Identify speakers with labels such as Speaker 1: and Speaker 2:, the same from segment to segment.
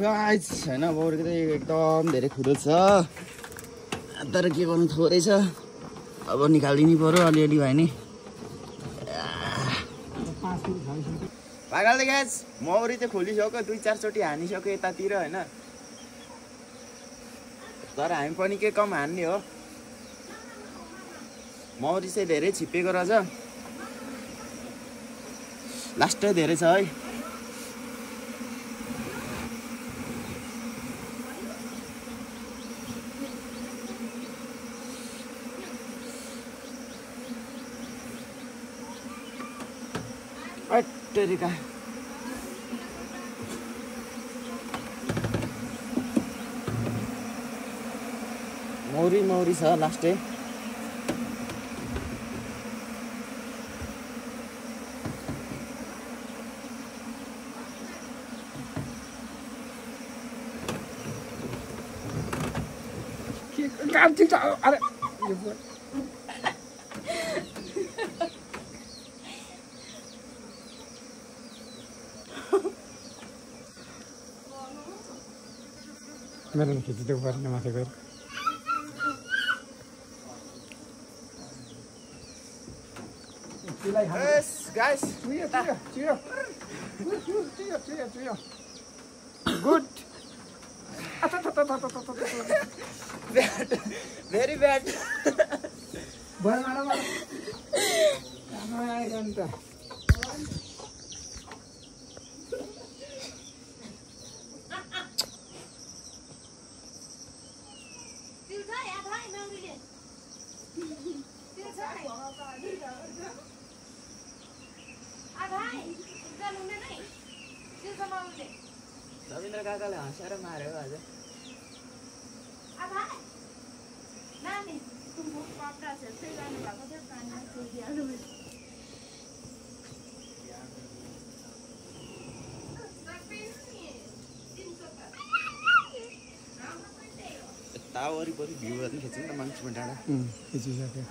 Speaker 1: Guys हैन मौरीको चाहिँ एकदम धेरै खुरो छ तर के गर्नु थोरै छ अब निकालिदिनु पर्यो अलिअलि भयो नि पागलले गाइस मौरी चाहिँ खोलिसक्यो 2-4 चोटि हानिसक्यो यतातिर हैन तर हामी पनि के कम हान्ने हो मौरी चाहिँ धेरै छिपेको रहेछ लास्टै धेरै छ है अटेरिका मौरी छ लास्टै
Speaker 2: काट्छ अरे मेरो खिचिदिएको पर्ने माथि गएर
Speaker 1: Yes, guys.
Speaker 2: Cheer. Good.
Speaker 1: Bad. Very bad.
Speaker 2: Bye.
Speaker 1: Rabindra काकाले हाँसेर मार्यो आज यता वरिपरि भ्यूहरू पनि खिच्नु न मान्छेमा डाँडा
Speaker 2: खिचिसक्यो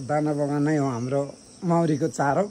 Speaker 2: दाना बगान नै हो हाम्रो मौरीको चारो